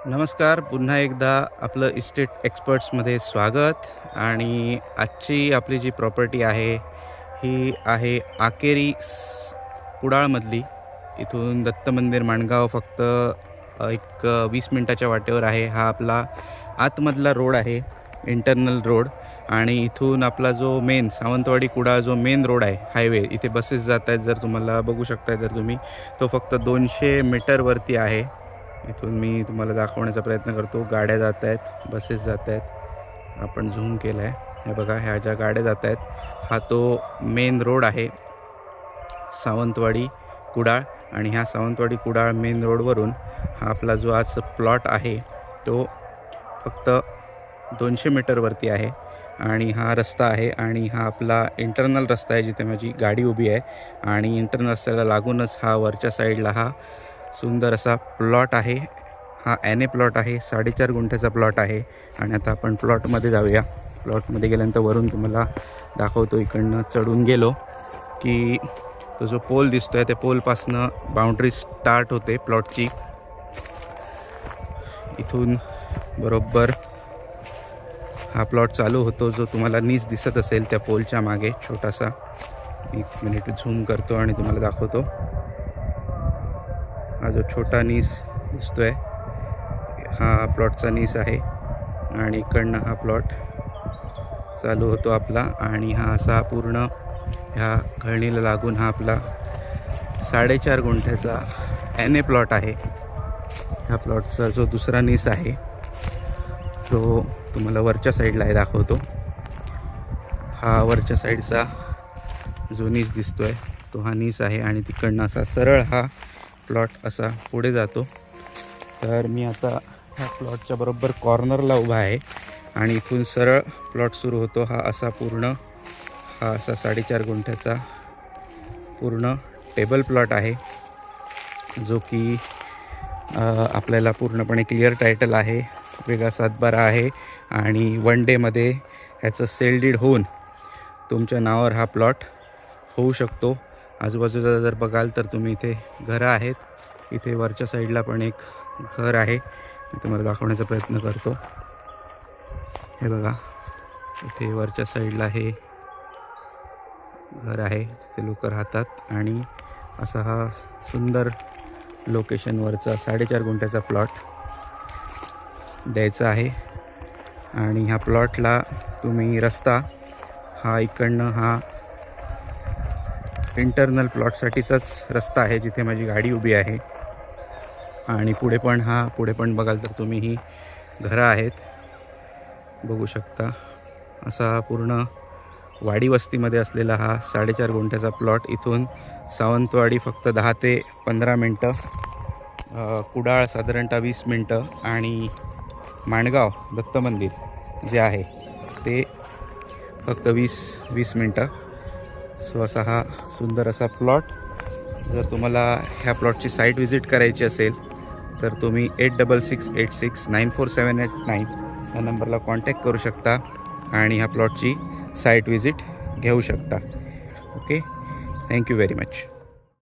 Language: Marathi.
नमस्कार. पुन्हा एकदा आपलं इस्टेट एक्सपर्ट्समध्ये स्वागत. आणि आजची आपली जी प्रॉपर्टी आहे ही आहे आकेरी कुडाळमधली. इथून दत्त मंदिर माणगाव फक्त एक 20 मिनटाच्या वाटेवर आहे. हा आपला आतमधला रोड आहे, इंटरनल रोड. आणि इथून आपला जो मेन सावंतवाडी कुडाळ जो मेन रोड आहे, हायवे, इथे बसेस जात आहेत. जर तुम्हाला बघू शकताय तर तुम्ही, तो फक्त 200 मीटरवरती आहे. इथून मी तुम्हाला दाखवण्याचा प्रयत्न करतो. गाड्या जात आहेत, बसेस जात आहेत. आपण झूम केला आहे, हे बघा. ह्या ज्या गाड्या जात आहेत हा तो मेन रोड आहे, सावंतवाडी कुडाळ. आणि ह्या सावंतवाडी कुडाळ मेन रोडवरून हा आपला जो आज प्लॉट आहे तो फक्त 200 मीटरवरती आहे. आणि हा रस्ता आहे, आणि हा आपला इंटरनल रस्ता आहे जिथे माझी गाडी उभी आहे. आणि इंटरनल रस्त्याला लागूनच हा वरच्या साईडला हा सुंदर असा प्लॉट आहे. हा NA प्लॉट आहे, 4.5 गुंठ्याचा प्लॉट आहे. आणि आता आपण प्लॉटमध्ये जाऊया. प्लॉटमध्ये गेल्यानंतर वरून तुम्हाला दाखवतो. इकडनं चढून गेलो की तो जो पोल दिसतो आहे त्या पोलपासनं बाउंड्री स्टार्ट होते प्लॉटची. इथून बरोबर हा प्लॉट चालू होतो, जो तुम्हाला नीस दिसत असेल त्या पोलच्या मागे छोटासा. 1 मिनिट झूम करतो आणि तुम्हाला दाखवतो. हा जो छोटा नीस दिसतो आहे हा प्लॉटचा नीस आहे. आणि इकडनं हा प्लॉट चालू होतो आपला. आणि हा असा पूर्ण ह्या घळणीला लागून हा आपला 4.5 गुंठ्याचा NA प्लॉट आहे. ह्या प्लॉटचा जो दुसरा नीस आहे तो तुम्हाला वरच्या साईडला आहे, दाखवतो. हा वरच्या साईडचा जो नीस दिसतो आहे तो हा नीस आहे. आणि तिकडनं असा सरळ हा प्लॉट असा पुढे जातो. तर मी आता ह्या प्लॉटच्या बरोबर कॉर्नरला उभा आहे. आणि इथून सरळ प्लॉट सुरू होतो. हा असा पूर्ण, हा असा 4.5 गुंठ्याचा पूर्ण टेबल प्लॉट आहे, जो की आपल्याला पूर्णपणे क्लिअर टायटल आहे, वेगळा सातबारा आहे. आणि 1 डेमध्ये ह्याचं सेल डीड होऊन तुमच्या नावावर हा प्लॉट होऊ शकतो. आजूबाजूला जर बघाल तर तुम्ही इथे घरं आहेत. इथे वरच्या साईडला पण एक घर आहे, इथे मला दाखवण्याचा प्रयत्न करतो. हे बघा, इथे वरच्या साईडला हे घर आहे, तिथे लोक राहतात. आणि असा हा सुंदर लोकेशनवरचा 4.5 गुंठ्याचा प्लॉट द्यायचा आहे. आणि ह्या प्लॉटला तुम्ही रस्ता हा इकडनं हा इंटरनल प्लॉटसाठीचाच रस्ता आहे, जिथे माझी गाडी उभी आहे. आणि पुढे पण बघाल तर तुम्ही ही घरं आहेत, बघू शकता. असा पूर्ण वाडी वस्तीमध्ये असलेला हा 4.5 गुंठ्याचा प्लॉट. इथून सावंतवाडी फक्त 10 ते 15 मिनटं, कुडाळ साधारणतः 20 मिनटं, आणि माणगाव दत्त मंदिर जे आहे ते फक्त 20 मिनटं. सो असा हा सुंदर असा प्लॉट. जर तुम्हाला ह्या प्लॉटची साईट व्हिजिट करायची असेल तर तुम्ही 8686894789 या नंबरला कॉन्टॅक्ट करू शकता आणि ह्या प्लॉटची साईट व्हिजिट घेऊ शकता. Okay, thank you very much.